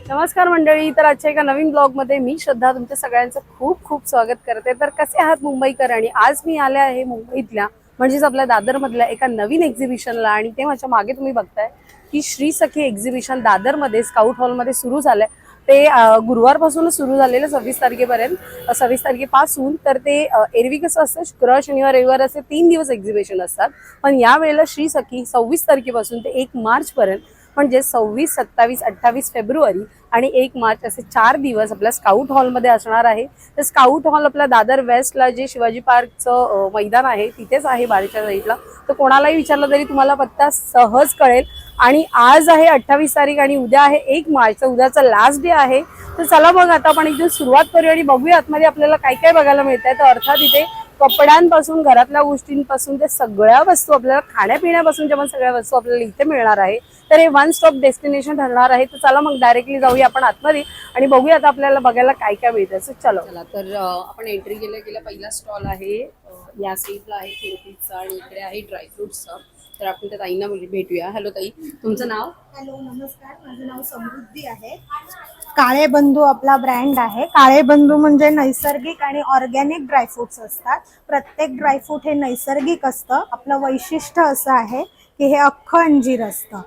नमस्कार मंडळी. तर आजच्या एका नवीन ब्लॉगमध्ये मी श्रद्धा तुमच्या सगळ्यांचं खूप खूप स्वागत करते. तर कसे आहात मुंबईकर? आणि आज मी आले आहे मुंबईतल्या म्हणजेच आपल्या दादरमधल्या एका नवीन एक्झिबिशनला. आणि ते माझ्या मागे तुम्ही बघताय की श्री सखी एक्झिबिशन दादरमध्ये स्काउट हॉलमध्ये सुरू झालंय. ते गुरुवारपासूनच सुरू झालेलं 26 तारखेपर्यंत, 26 तारखेपासून. तर ते एरवी कसं असतं, शुक्रवार शनिवार रविवार असे 3 दिवस एक्झिबिशन असतात, पण यावेळेला श्री सखी 26 तारखेपासून ते 1 मार्चपर्यंत म्हणजे 26, 27, 28 फेब्रुवारी आणि 1 मार्च असे 4 दिवस आपल्या स्काउट हॉलमध्ये असणार आहे. तर स्काउट हॉल आपल्या दादर वेस्टला जे शिवाजी पार्कचं मैदान आहे तिथेच आहे, बाहेरच्या साईडला. तर कोणालाही विचारलं तरी तुम्हाला पत्ता सहज कळेल. आणि आज आहे 28 तारीख आणि उद्या आहे 1 मार्च. तर उद्याचा लास्ट डे आहे. तर चला मग आता आपण एकदम सुरुवात करूया आणि बघूया आतमध्ये आपल्याला काय काय बघायला मिळत आहे. तर अर्थात इथे कपड्यांपासून, घरातल्या गोष्टींपासून ते सगळ्या वस्तू, आपल्याला खाण्यापिण्यापासून जेव्हा सगळ्या वस्तू आपल्याला इथे मिळणार आहे. तर हे वन स्टॉप डेस्टिनेशन ठरणार आहे. तर चला मग डायरेक्टली जाऊया आपण आतमध्ये आणि बघूया आता आपल्याला बघायला काय काय मिळतं. सो चला. तर आपण एंट्री केल्या पहिला स्टॉल आहे या साईडला आहे केकचा आणि इकडे आहे ड्रायफ्रुट्सचा. तर आपण त्या ताईंना भेटूया. हॅलो ताई, तुमचं नाव? हॅलो, नमस्कार. माझं नाव समृद्धी आहे. काळे बंधू आपला ब्रँड आहे. काळे बंधू म्हणजे नैसर्गिक आणि ऑर्गॅनिक ड्रायफ्रुट्स असतात. प्रत्येक ड्रायफ्रूट हे नैसर्गिक असतं. आपलं वैशिष्ट्य असं आहे की हे अख्खं अंजीर असतं.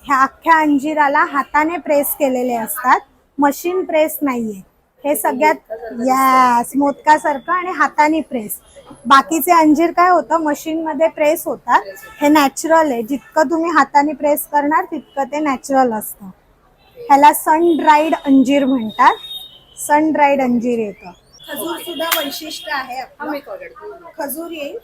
ह्या अख्ख्या अंजीराला हाताने प्रेस केलेले असतात, मशीन प्रेस नाहीये. हे सगळ्यात यस मोदकासारखं आणि हाताने प्रेस. बाकीचे अंजीर काय होतं, मशीन मध्ये प्रेस होतात. हे नॅचरल आहे. जितकं तुम्ही हाताने प्रेस करणार तितकं ते नॅचरल असतं. ह्याला सन ड्राईड अंजीर म्हणतात. सन ड्राईड अंजीर येतं. खजूर सुद्धा वैशिष्ट्य आहे आपलं. खजूर येईल,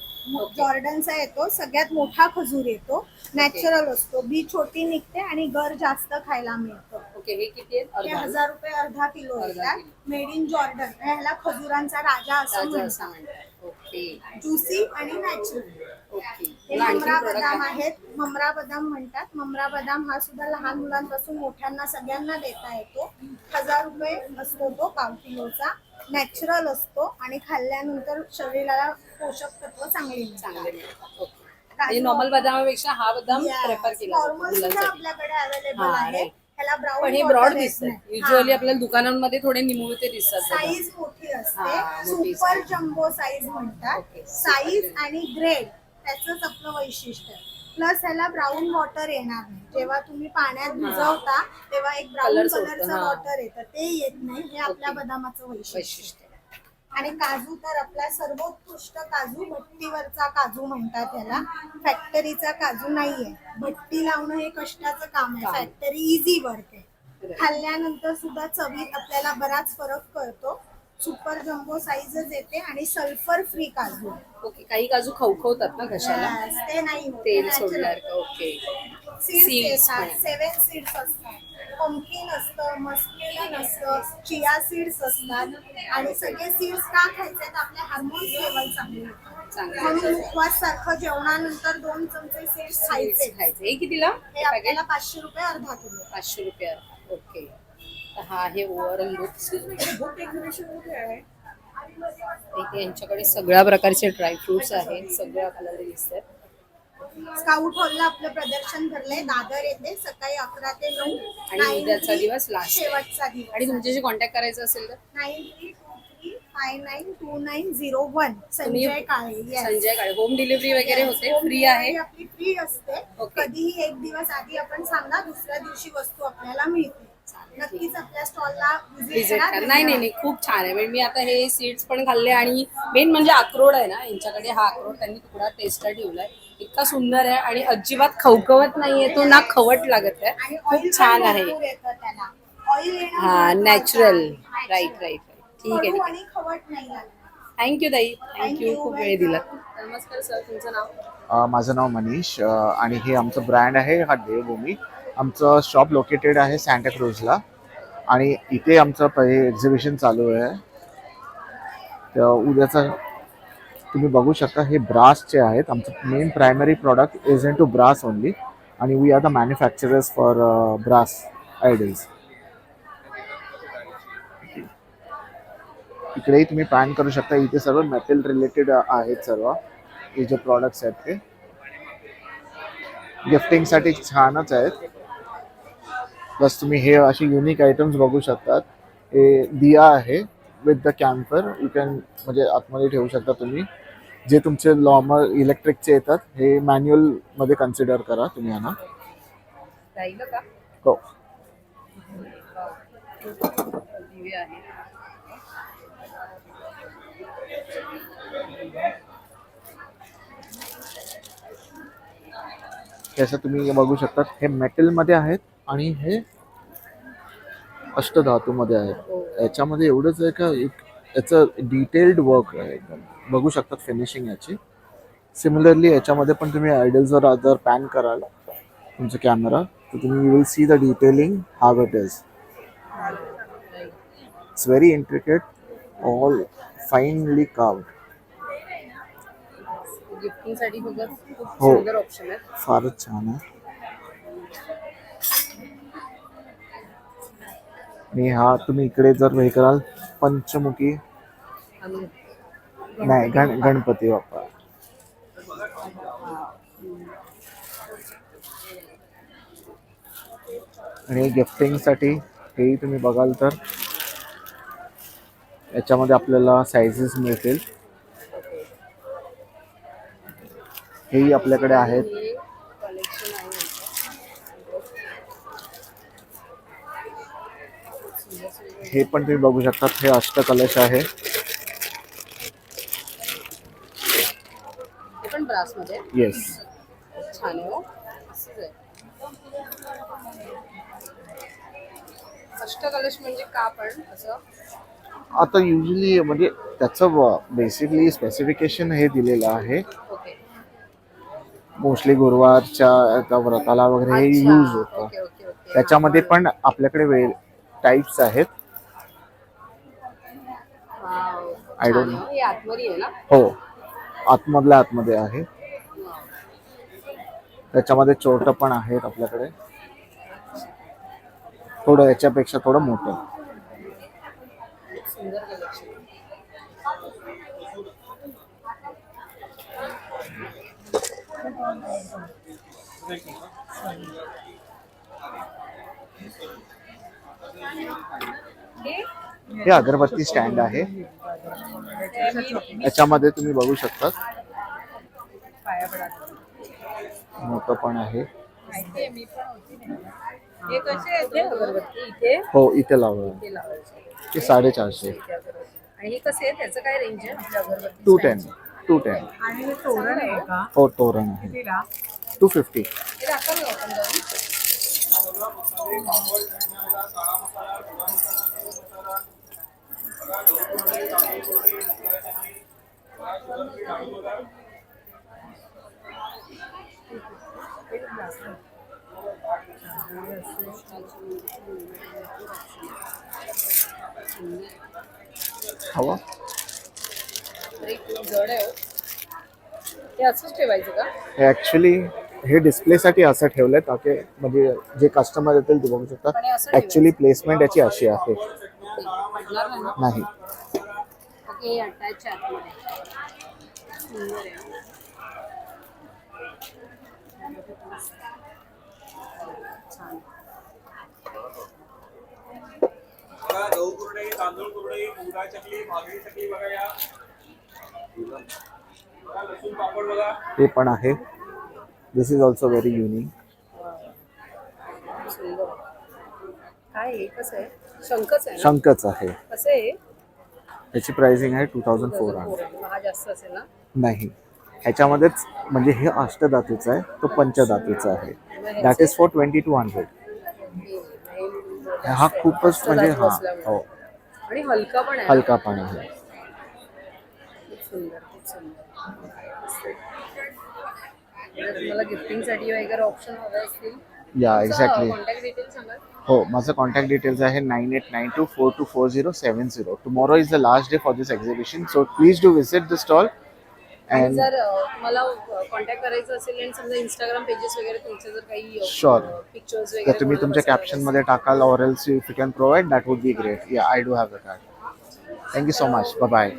जॉर्डनचा येतो, सगळ्यात मोठा खजूर येतो. नॅचरल असतो, बी छोटी निघते आणि गर जास्त खायला मिळतं. ओके, हे किती आहे? 1000 रुपये अर्धा किलो येतात. Made in Jordan. ह्याला खजूरांचा राजा असं म्हणतात. ओके, ज्युसी आणि नॅचरल. हे ममरा बदाम आहेत. ममरा बदाम म्हणतात. ममरा बदाम हा सुद्धा लहान मुलांपासून मोठ्यांना सगळ्यांना देता येतो. 1000 रुपये असतो तो पाव किलोचा. नॅचरल असतो आणि खाल्ल्यानंतर शरीराला पोषक तत्व चांगले मिळतात. नॉर्मल बदामापेक्षा हा बदाम प्रेफर केला जातो आपल्याकडे अवेलेबल आहे. ह्याला ब्राऊन, पण हे ब्रॉड दिसतात. युजुअली आपल्याला दुकानांमध्ये थोडे निमुळते दिसतात. साईज मोठी असते. सुपर जम्बो साईज म्हणतात. साईज आणि ग्रेड त्याचंच आपलं वैशिष्ट्य. प्लस ह्याला ब्राऊन वॉटर येणार नाही. जेव्हा तुम्ही पाण्यात भिजवता तेव्हा एक ब्राऊन कलरचं वॉटर येतं, ते येत नाही. हे आपल्या बदामाचं वैशिष्ट्य. आणि काजू तर आपला सर्वोत्कृष्ट काजू, भट्टीवरचा काजू म्हणतात याला. फॅक्टरीचा काजू नाहीये. भट्टी लावणं हे कष्टाचं काम आहे. फॅक्टरी इझी वर्क आहे. खाल्ल्यानंतर सुद्धा चवीत आपल्याला बराच फरक कळतो. सुपर जम्बो साईजच येते आणि सल्फर फ्री काजू. ओके, काही काजू खवखवतात ना कशाला, ते नाही, तेल सोडल्यावर. ओके, सीड्स येतात. 7 सीड्स असतात. पंपकिन असतं, मस्कमेलन असतं, चिया सीड्स असतात. आणि सगळे सीड्स का खायचे, आपल्या हार्मोन्स लेवल चांगले होतात. म्हणून उपवास सारखं जेवणानंतर 2 चमचे सीड्स खायचे. हे कितीला? हे आपल्याला 500 रुपये अर्धा किलो. 500 रुपये. ओके, हा आहे ओव्हरऑल लुक. यांच्याकडे सगळ्या प्रकारचे ड्रायफ्रुट्स आहेत, सगळे आपल्याला दिसतात. स्काउट हॉलला आपलं प्रदर्शन भरलंय. दादर येथे सकाळी 11 ते 9 आणि उद्याचा दिवस लास्ट, शेवटचा दिवस. आणि तुमच्याशी कॉन्टॅक्ट करायचं असेल तर 93235901. संजय काळे. संजय काळे. होम डिलिव्हरी वगैरे होते, फ्री आहे. आपली फ्री असते. कधीही एक दिवस आधी आपण सांगा, दुसऱ्या दिवशी वस्तू आपल्याला मिळते. नक्कीच आपल्या स्टॉलला विजिट करा. नाही, खूप छान आहे. म्हणजे मी आता हे सीड्स पण खाल्ले आणि मेन म्हणजे अक्रोड आहे ना यांच्याकडे. हा अक्रोड त्यांनी तुकडा टेस्टला ठेवलाय. इतका सुंदर आहे आणि अजिबात खवखवत नाहीये तो, ना खवट लागत आहे. खूप छान आहे. हा, नॅचरल. राईट. ठीक आहे. थँक्यू ताई, थँक्यू, खूप वेळ दिला. नमस्कार सर, तुमचं नाव? माझं नाव मनीष आणि हे आमचं ब्रँड आहे हा देवभूमी. आमचं शॉप लोकेटेड आहे सांताक्रूजला आणि इथे आमचं एक्झिबिशन चालू आहे. तर उद्याचं तुम्ही बघू शकता. हे ब्रासचे आहेत. आमचं main primary product is into brass only आणि we are the manufacturers for brass idols. इकडेही तुम्ही पॅन करू शकता. इथे सर्व मेटल रिलेटेड आहेत. सर्व हे जे प्रॉडक्ट्स आहेत ते गिफ्टिंगसाठी छानच आहेत. प्लस तुम्ही हे असे युनिक आयटम्स बघू शकतात. हे दिया आहे with the camper. You can म्हणजे आतमध्ये ठेवू शकता तुम्ही. जे तुमचे नॉर्मल इलेक्ट्रिकचे येतात हे मॅन्युअल मध्ये कन्सिडर करा तुम्ही यांना. राहिलं का? हो. दिवे आहे. जसं तुम्ही बघू शकता हे मेटल मध्ये आहेत आणि हे अष्टधातूमध्ये आहेत. याच्यामध्ये एवढंच आहे का याचं डिटेल्ड वर्क आहे एकदम. बघू शकतात फिनिशिंग याची. सिमिलरली याच्यामध्ये पण तुम्ही आयडल्सवर जर पॅन कराल तुमचा कॅमेरा तर तुम्ही you will see the detailing how it is. It's very intricate, all finely carved. गिफ्टिंगसाठी खूप हो. सुंदर ऑप्शन आहे. फारच छान आहे. आणि हा तुम्ही इकडे जर हे कराल पंचमुखी नाही गणपती बाप्पा. आणि गिफ्टिंगसाठी हेही तुम्ही बघाल तर याच्यामध्ये आपल्याला साईजेस मिळतील. हेही आपल्याकडे आहेत. कलेक्शन आहे. हे पण तुम्ही बघू शकतात. हे अष्टकलश आहे. ते पण ब्रास मध्ये. येस. छान आहे. हो असंच आहे. अष्टकलश म्हणजे का पण असं? आता युजली म्हणजे त्याचं बेसिकली स्पेसिफिकेशन हे दिलेलं आहे. ओके. मोस्टली गुरुवारच्या त्या व्रताला वगैरे हे अच्छा. यूज होतं. Okay okay okay. त्याच्यामध्ये पण आपल्याकडे टाईप्स आहेत. वाव. I don't छान आहे. हे आतमध्ये आहे ना? हो, आतमधल्या आतमध्ये आहे. त्याच्यामध्ये चोट पण आहेत आपल्याकडे. थोडं याच्यापेक्षा थोडं मोठं. सुंदर कलेक्शन. हे अगरबत्ती स्टँड आहे. याच्यामध्ये तुम्ही बघू शकता मोठं पण आहे. हे कसे येते अगरबत्ती इथे? हो, इथे लावलं. इथे लावायचे. ते 450. आणि हे कसे आहे? त्याचं काय रेंज आहे आपल्या अगरबत्ती? 210. 210. आणि हे तोरण आहे का? हो, तोरण आहे. 250. हे दाखव ना आपण जाऊन. हवा. अरे खूप जड आहे. हो. हे असंच ठेवायचं का? हे ऍक्च्युली हे डिस्प्लेसाठी असं ठेवलंय ताकी म्हणजे जे कस्टमर येतील ते बघू पण हे शकतात. असं ऍक्च्युली प्लेसमेंट याची अशी आहे. पडणार नाही ना? नाही. ओके. अटॅच आहे आतमध्ये. सुंदर आहे. छान. गहू कुरडई, तांदूळ कुरडई, मुगा चकली, भाकरी चकली बघा या. बघा लसूण पापड बघा. हे पण आहे. दिस इज ऑल्सो व्हेरी युनिक. सुंदर. काय आहे? कसं आहे? शंखच आहे ना? शंखच आहे. कसं आहे? याची प्राइसिंग आहे 2400. महाग जास्त असेल ना? नाही, ह्याच्यामध्येच म्हणजे हे अष्टधातूचा आहे, तो पंचधातूचा आहे. That is for 2200. हा खूपच म्हणजे हा हो आणि हलका पण आहे. हलका पण आहे. खूप सुंदर. खूप सुंदर. तुम्हाला गिफ्टिंगसाठी वगैरे ऑप्शन हवे असतील या एक्झॅक्टली. कॉन्टॅक्ट डिटेल सांगाल? हो, माझं कॉन्टॅक्ट डिटेल्स आहे 9892424070. Tomorrow is the last day for this exhibition, so please do visit the stall. आणि अँड जर तुम्हाला कॉन्टॅक्ट करायचं असेल आणि समजा इंस्टाग्राम पेजेस वगैरे तुमचे जर काही Sure. पिक्चर्स तर वगैरे तुम्ही तुमच्या कॅप्शन मध्ये टाकाल, or else if you can provide, that would be great. Yeah, I do have the card. Thank you so much, bye.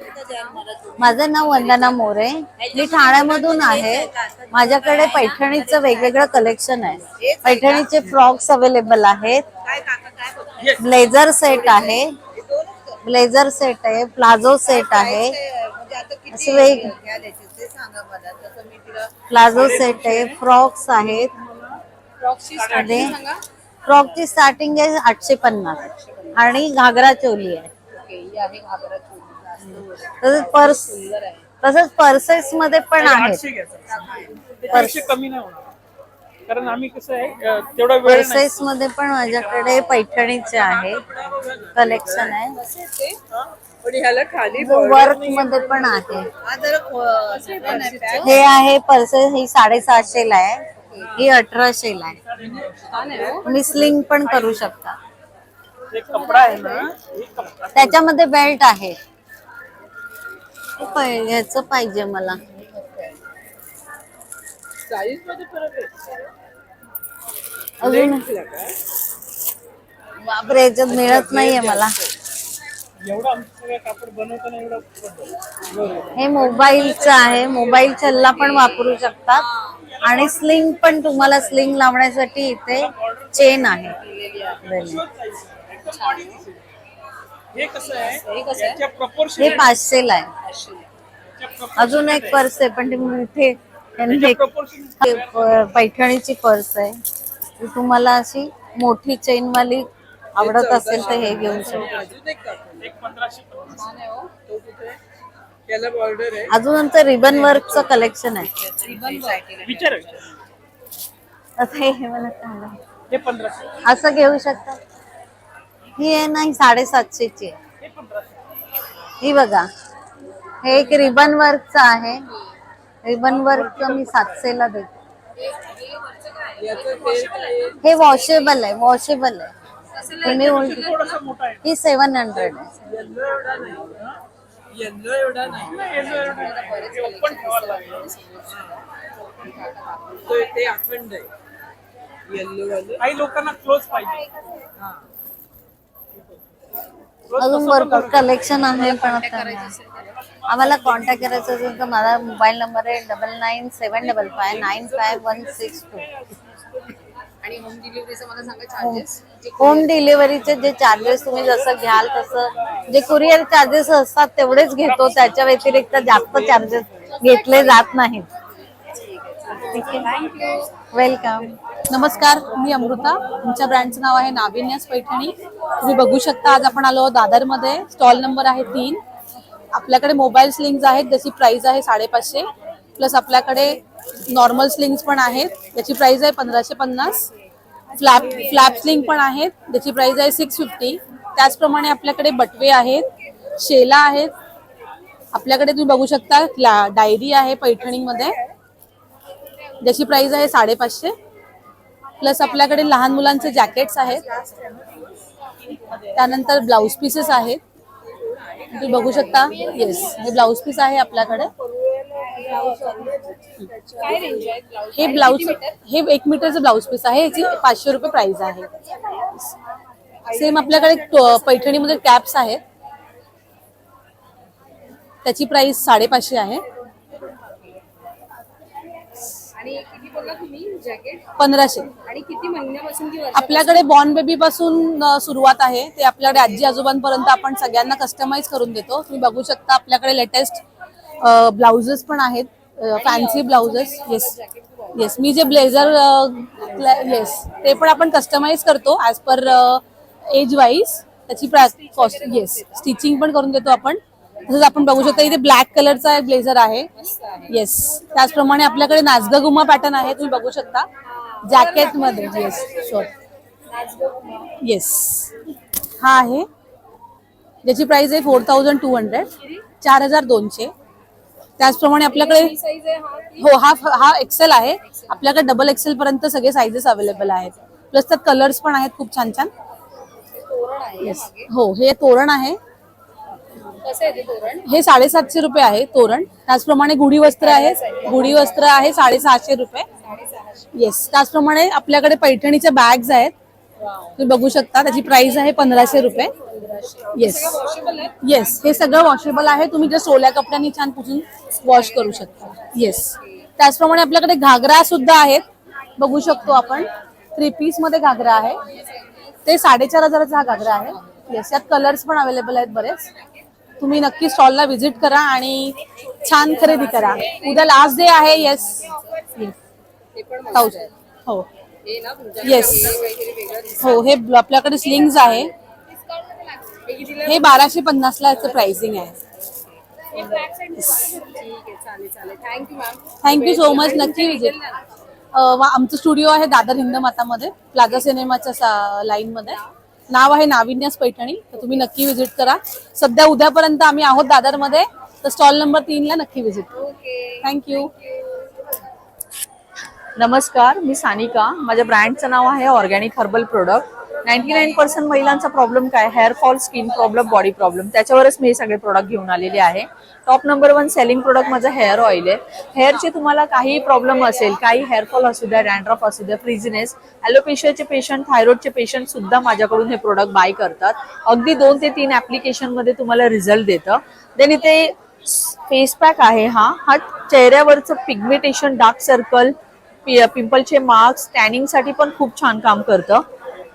माझं नाव वंदना मोरे. मी ठाण्यामधून आहे. माझ्याकडे पैठणीचं वेगवेगळं कलेक्शन आहे. पैठणीचे फ्रॉक्स अवेलेबल आहेत, ब्लेझर सेट आहे, प्लाझो सेट आहे, असे प्लाझो सेट आहे, फ्रॉक्स आहेत. फ्रॉकची स्टार्टिंग आहे 850 आणि घागरा चोली आहे. तसंच पर्सेस मध्ये पण आहेत. कमी नाही होणार कारण आम्ही कसं आहे तेवढा वेळ नाही. पर्सेस मध्ये पण माझ्याकडे पैठणीचे आहे कलेक्शन आहे. वर्क मध्ये पण आहे. हे आहे पर्सेस, ही 750 ला आहे, ही 1800 ला आहे. तुम्ही स्लिंग पण करू शकता. कपडा आहे ना, हे कपडा त्याच्यामध्ये बेल्ट आहे. ह्याचं पाहिजे मला. साईज मध्ये फरक आहे. अजून बापरे, याच्यात मिळत नाहीये मला. एवढं आमचं सगळं कापड बनवताना एवढं हे मोबाईलचं आहे. मोबाईल चल्ला पण वापरू शकतात आणि स्लिंग पण, तुम्हाला स्लिंग लावण्यासाठी इथे चेन आहे. हे कसं आहे याच्या proportion हे 500 ला आहे. अजून एक पर्स आहे पण इथे पैठणीची पर्स आहे. ती तुम्हाला अशी मोठी चेन वाली आवडत असेल तर हे घेऊ शकता. एक 1550 त्याला बॉर्डर आहे. अजून आमचं रिबन वर्कचं कलेक्शन आहे. विचार आता हे मला सांगा. हे 1500 असं घेऊ शकता. ही आहे ना, ही 750 ची आहे. हे 1500 ही बघा, हे एक रिबन वर्कचं आहे. रिबन वर्कचं मी 700 ला देते. हे वॉशेबल आहे, वॉशेबल आहे. तुम्ही थोडासा मोठा आहे. ही 700 आहे. येल्लो एवढा नाही. ओपन ठेवायला लागेल. ते अखंड आहे येल्लो वाले. काही लोकांना क्लोज पाहिजे. अजून भरपूर कलेक्शन आहे पण आता आम्हाला कॉन्टॅक्ट करायचं असेल तर माझा मोबाईल नंबर आहे 9975559162. आणि होम डिलिव्हरीचं मला सांगा चार्जेस. होम डिलिव्हरीचे जे चार्जेस तुम्ही जसं घ्याल तसं, जे कुरिअर चार्जेस असतात तेवढेच घेतो. त्याच्या व्यतिरिक्त जास्त चार्जेस घेतले जात नाहीत. वेलकम. नमस्कार, मी अमृता. तुमच्या ब्रँडचं नाव आहे नाविन्यास पैठणी. तुम्ही बघू शकता आज आपण आलो दादरमध्ये. स्टॉल नंबर आहे 3. आपल्याकडे मोबाईल स्लिंग्स आहेत ज्याची प्राइस आहे 550. प्लस आपल्याकडे नॉर्मल स्लिंग्स पण आहेत ज्याची प्राइस आहे 1550. फ्लॅप स्लिंग पण आहेत ज्याची प्राइस आहे 650. त्याचप्रमाणे आपल्याकडे बटवे आहेत, शेला आहेत. आपल्याकडे तुम्ही बघू शकता डायरी आहे पैठणीमध्ये ज्याची प्राइस आहे 550. प्लस आपल्याकडे लहान मुलांचे जॅकेट्स आहेत. त्यानंतर ब्लाउज पीसेस आहेत, तुम्ही बघू शकता. येस, हे ब्लाउज पीस आहे आपल्याकडे. हे ब्लाउज, हे 1 मीटरचं ब्लाउज पीस आहे. याची 500 रुपये प्राइस आहे. सेम आपल्याकडे पैठणीमध्ये कॅप्स आहेत, त्याची प्राइस 550 आहे. आणि किती बोलला तुम्ही जॅकेट? 1500. आणि किती महिन्यापासून की आपल्याकडे बॉर्न बेबी पासून सुरुवात आहे. ते आपल्याकडे आजी आजोबांपर्यंत आपण सगळ्यांना कस्टमाइज करून देतो. तुम्ही बघू शकता आपल्याकडे लेटेस्ट ब्लाउजेस पण आहेत, फॅन्सी ब्लाउजेस. येस, मी जे ब्लेझर येस ते पण आपण कस्टमाइज करतो ऍज पर एज वाईज. त्याची कॉस्ट, येस, स्टिचिंग पण करून देतो आपण. तसंच आपण बघू शकता इथे ब्लॅक कलरचा एक ब्लेझर आहे. येस, त्याचप्रमाणे आपल्याकडे नाचगा गुमा पॅटर्न आहे, तुम्ही बघू शकता जॅकेट मध्ये. Yes, short. येस, हा आहे ज्याची प्राइस आहे 4200, 4200. त्याचप्रमाणे आपल्याकडे हो हा एक्सेल आहे. आपल्याकडे डबल एक्सेल पर्यंत सगळे साइजेस अवेलेबल आहेत. प्लस त्यात कलर्स पण आहेत खूप छान छान. येस, हो, हे तोरण आहे. हे 750 रुपये आहे तोरण. त्याचप्रमाणे गुढी वस्त्र आहे, गुढी वस्त्र आहे 650 रुपये. येस, त्याचप्रमाणे आपल्याकडे पैठणीच्या बॅग्स आहेत, तुम्ही बघू शकता. त्याची प्राइस आहे 1500 रुपये. येस येस, हे सगळं वॉशेबल आहे. तुम्ही जस्ट ओल्या कपड्यांनी छान पुसून वॉश करू शकता. येस, त्याचप्रमाणे आपल्याकडे घागरा सुद्धा आहेत, बघू शकतो आपण. 3 पीस मध्ये घागरा आहे, ते 4,500चा हा घागरा आहे. येस, यात कलर्स पण अवेलेबल आहेत बरेच. तुम्ही नक्की स्टॉलला व्हिजिट करा आणि छान खरेदी करा. उद्या लास्ट डे आहे. येस, हो येस, हो, हे आपल्याकडे स्लिंग्स आहे. हे 1250 ला याचं प्राइसिंग आहे. Thank you so much. नक्की विजिट. आमचं स्टुडिओ आहे दादर हिंदमातामध्ये, प्लाझा सिनेमाच्या लाईन मध्ये. नाव आहे नाविन्यास पैठणी. तर तुम्ही नक्की विजिट करा. सध्या उद्यापर्यंत आम्ही आहोत दादरमध्ये, तर स्टॉल नंबर 3 ला नक्की विजिट. थँक्यू. नमस्कार, मी सानिका. माझ्या ब्रँडचं नाव आहे ऑर्गॅनिक हर्बल प्रोडक्ट. 99% महिलांचा प्रॉब्लेम काय, hair fall, skin problem, body problem, त्याच्यावरच मी हे सगळे प्रोडक्ट घेऊन आलेले आहे. टॉप नंबर 1 सेलिंग प्रोडक्ट माझं हेअर ऑइल आहे. हेअरचे तुम्हाला काही प्रॉब्लेम असेल, काही हेअरफॉल असू द्या, डॅन्ड्रफ असू द्या, फ्रिझीनेस, ॲलोपेशियाचे पेशंट, थायरॉइडचे पेशंट सुद्धा माझ्याकडून हे प्रोडक्ट बाय करतात. अगदी 2 ते 3 ऍप्लिकेशन मध्ये तुम्हाला रिझल्ट देतं. देन इथे फेस पॅक आहे. हा चेहऱ्यावरचं पिगमेंटेशन, डार्क सर्कल, पिंपलचे मार्क्स, टॅनिंग साठी पण खूप छान काम करतं.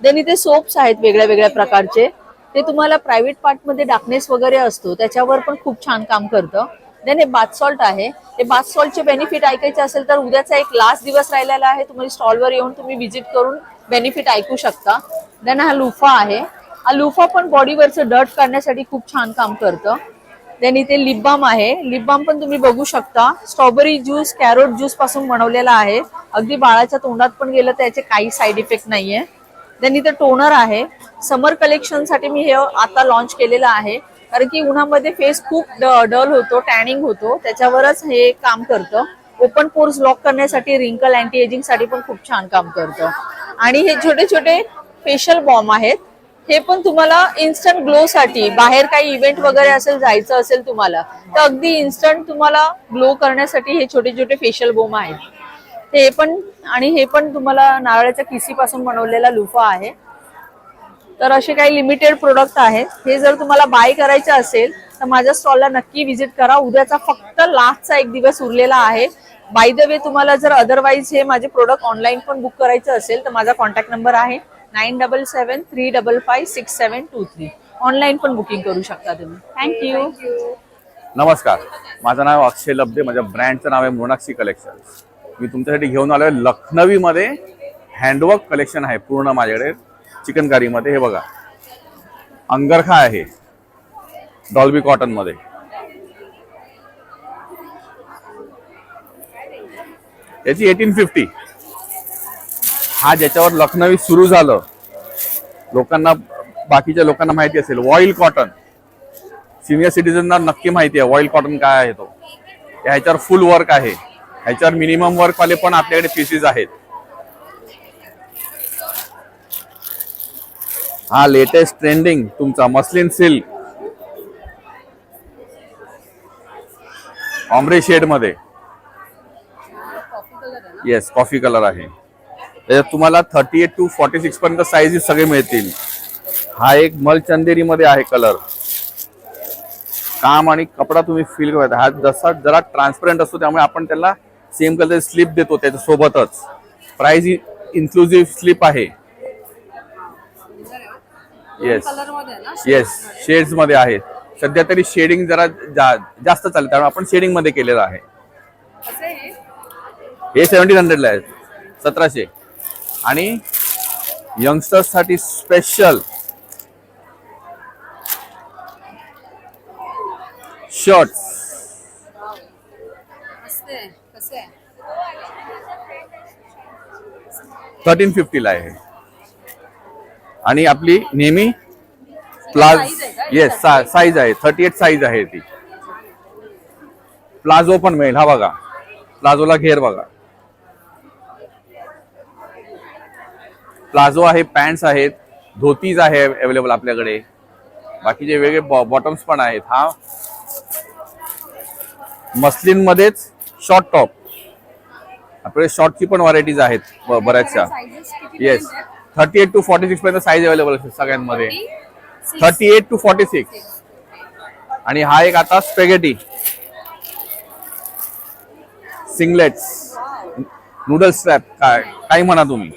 देन इथे सोप्स आहेत वेगळ्या वेगळ्या प्रकारचे, ते तुम्हाला प्रायव्हेट पार्ट मध्ये डार्कनेस वगैरे असतो त्याच्यावर पण खूप छान काम करतं. देन हे बाथ सॉल्ट आहे. हे बाथ सॉल्टचे बेनिफिट ऐकायचे असेल तर उद्याचा एक लास्ट दिवस राहिलेला आहे, तुम्ही स्टॉलवर येऊन तुम्ही व्हिजिट करून बेनिफिट ऐकू शकता. देन हा लुफा आहे. हा लुफा पण बॉडीवरचं डर्ट काढण्यासाठी खूप छान काम करतं. देन इथे लिप बाम आहे. लिप बाम पण तुम्ही बघू शकता, स्ट्रॉबेरी ज्यूस, कॅरोट ज्यूस पासून बनवलेला आहे. अगदी बाळाच्या तोंडात पण गेलं तर याचे काही साईड इफेक्ट नाहीये. देन इथे टोनर आहे. समर कलेक्शन साठी मी हे आता लॉन्च केलेलं आहे, कारण की उन्हामध्ये फेस खूप डल होतो, टॅनिंग होतो, त्याच्यावरच हे काम करतं. ओपन पोर्स लॉक करण्यासाठी, रिंकल, अँटी एजिंग साठी पण खूप छान काम करतं. आणि हे छोटे छोटे फेशियल बॉम्ब आहेत. हे पण तुम्हाला इन्स्टंट ग्लो साठी, बाहेर काही इव्हेंट वगैरे असेल, जायचं असेल तुम्हाला, तर अगदी इन्स्टंट तुम्हाला ग्लो करण्यासाठी हे छोटे छोटे फेशियल बॉम्ब आहेत. हे पण, आणि हे पण तुम्हाला नारळाच्या किसीपासून बनवलेला लुफा आहे. तर असे काही लिमिटेड प्रोडक्ट आहेत. हे जर तुम्हाला बाय करायचे असेल तर माझ्या स्टॉलला नक्की व्हिजिट करा. उद्याचा फक्त लास्टचा एक दिवस उरलेला आहे. बाय द वे, तुम्हाला जर अदरवाईज हे माझे प्रोडक्ट ऑनलाईन पण बुक करायचे असेल तर माझा कॉन्टॅक्ट नंबर आहे 9773556723. ऑनलाईन पण बुकिंग करू शकता तुम्ही. थँक्यू. नमस्कार, माझं नाव अक्षय लब्धे. माझ्या ब्रँडचं नाव आहे मोनाक्षी कलेक्शन्स. मी तुमच्यासाठी घेऊन आलोय लखनवीमध्ये हँडवर्क कलेक्शन आहे पूर्ण माझ्याकडे. चिकनकारीमध्ये हे बघा, अंगरखा आहे डॉल्बी कॉटन मध्ये. याची 1850. हा ज्याच्यावर लखनवी सुरू झालं, लोकांना, बाकीच्या लोकांना माहिती असेल, वॉइल कॉटन. सिनियर सिटीजनना नक्की माहिती आहे वॉइल कॉटन काय आहे तो. ह्याच्यावर फुल वर्क आहे. ह्याच्यावर मिनिमम वर्क वाले पण आपल्याकडे पीसेस आहेत. हा लेटेस्ट ट्रेंडिंग तुमचा मस्लिन सिल्क ऑम्ब्रे शेड मध्ये. येस, कॉफी कलर आहे. त्याच्यात तुम्हाला 38 to 46 पर्यंत साईजेस सगळे मिळतील. हा एक मल चंदेरी मध्ये आहे कलर. काम आणि कपडा तुम्ही फील करता. हा जसा जरा ट्रान्सपरंट असतो, त्यामुळे आपण त्याला सेम कलर स्लिप देतो त्याच्या सोबतच. प्राइस इन्क्लुझिव्ह स्लिप आहे. येस येस, शेड्स मध्ये आहे. सध्या तरी शेडिंग जरा जास्त चालते, त्यामुळे आपण शेडिंग मध्ये केलेलं आहे. हे 1700 ला आहे, 1700. आणि यंगस्टर्स साठी स्पेशल शर्ट्स 1350 ला आहे. आणि आपली नेहमी येस साईज आहे, 38 साईज आहे ती. प्लाझो पण मिळेल. हा बघा, प्लाझोला घेर बघा. प्लाझो आहे, पॅन्ट्स आहेत, धोतीज आहे अवेलेबल आपल्याकडे. बाकीचे वेगळे बॉटम्स पण आहेत. हा मस्लिन मध्येच शॉर्ट टॉप. आपल्याकडे शॉर्टची पण व्हरायटीज आहेत बऱ्याचशा. येस, 38 to 46 पर्यंत साईज अवेलेबल असते सगळ्यांमध्ये. 38 to 46. आणि हा एक आता स्पेगेटी सिंगलेट्स नूडल स्ट्रॅप काय म्हणा तुम्ही.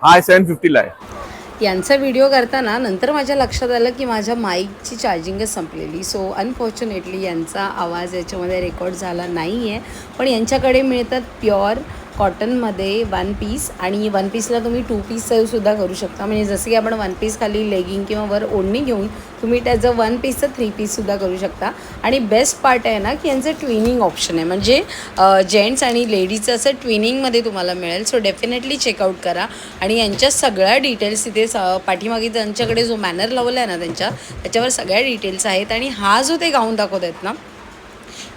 हा 750 ला आहे. यांचा व्हिडिओ करताना नंतर माझ्या लक्षात आलं की माझ्या माईकची चार्जिंगच संपलेली. सो अनफॉर्च्युनेटली यांचा आवाज याच्यामध्ये रेकॉर्ड झाला नाही आहे. पण यांच्याकडे मिळतात प्युअर कॉटनमध्ये वन पीस, आणि वन पीसला तुम्ही 2 पीस सुद्धा करू शकता. म्हणजे जसं की आपण वन पीस खाली लेगिंग किंवा वर ओढणी घेऊन तुम्ही त्याचं 1 पीसचं 3 पीस सुद्धा करू शकता. आणि बेस्ट पार्ट आहे ना की यांचं ट्विनिंग ऑप्शन आहे, म्हणजे जेंट्स आणि लेडीजचं असं ट्विनिंगमध्ये तुम्हाला मिळेल. सो डेफिनेटली चेकआउट करा. आणि यांच्या सगळ्या डिटेल्स तिथे पाठीमागे त्यांच्याकडे जो बॅनर लावला आहे ना त्याच्यावर सगळ्या डिटेल्स आहेत. आणि हा जो ते गाऊन दाखवत आहेत ना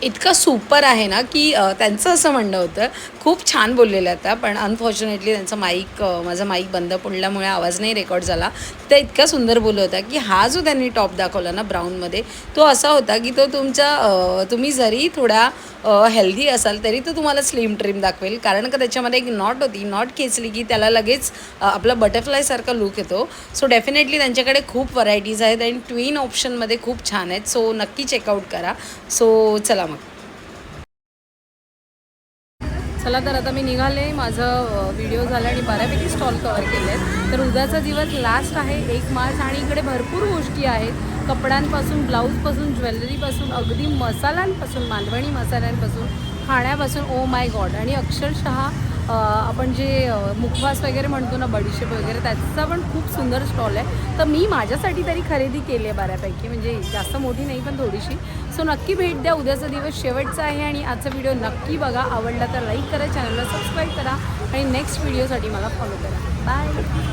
इतका सुपर आहे ना की त्यांचं असं म्हणणं होतं, खूप छान बोललेलं आता, पण अनफॉर्च्युनेटली त्यांचा माझा माईक बंद पडल्यामुळे आवाज नाही रेकॉर्ड झाला. तर इतका सुंदर बोलत होता की हा जो त्यांनी टॉप दाखवला ना ब्राऊनमध्ये तो असा होता की तो तुम्ही जरी थोडा हेल्दी असाल तरी तो तुम्हाला स्लिम ट्रिम दाखवेल. कारण का त्याच्यामध्ये एक नॉट होती, नॉट खेचली की त्याला लगेच आपला बटरफ्लायसारखा लुक येतो. सो डेफिनेटली त्यांच्याकडे खूप व्हरायटीज आहेत आणि ट्विन ऑप्शनमध्ये खूप छान आहेत. सो नक्की चेकआउट करा. सो चला मग चला तर आता मी निघाले. माझं व्हिडिओ झाला आणि बऱ्यापैकी स्टॉल कवर केले आहेत. तर उद्याचा दिवस लास्ट आहे 1 मार्च आणि इकडे भरपूर गोष्टी आहेत, कपड्यांपासून ब्लाऊजपासून ज्वेलरीपासून अगदी मसाल्यांपासून, मालवणी मसाल्यांपासून, खाण्यापासून. Oh my God. आणि अक्षरशः आपण जे मुखवास वगैरे म्हणतो ना, बडीशेप वगैरे, त्याचा पण खूप सुंदर स्टॉल आहे. तर मी माझ्यासाठी तरी खरेदी केली आहे बऱ्यापैकी, म्हणजे जास्त मोठी नाही पण थोडीशी. सो नक्की भेट द्या. उद्याचा दिवस शेवटचा आहे आणि आजचा व्हिडिओ नक्की बघा. आवडला तर लाईक करा, चॅनलला सबस्क्राईब करा आणि नेक्स्ट व्हिडिओसाठी मला फॉलो करा. बाय.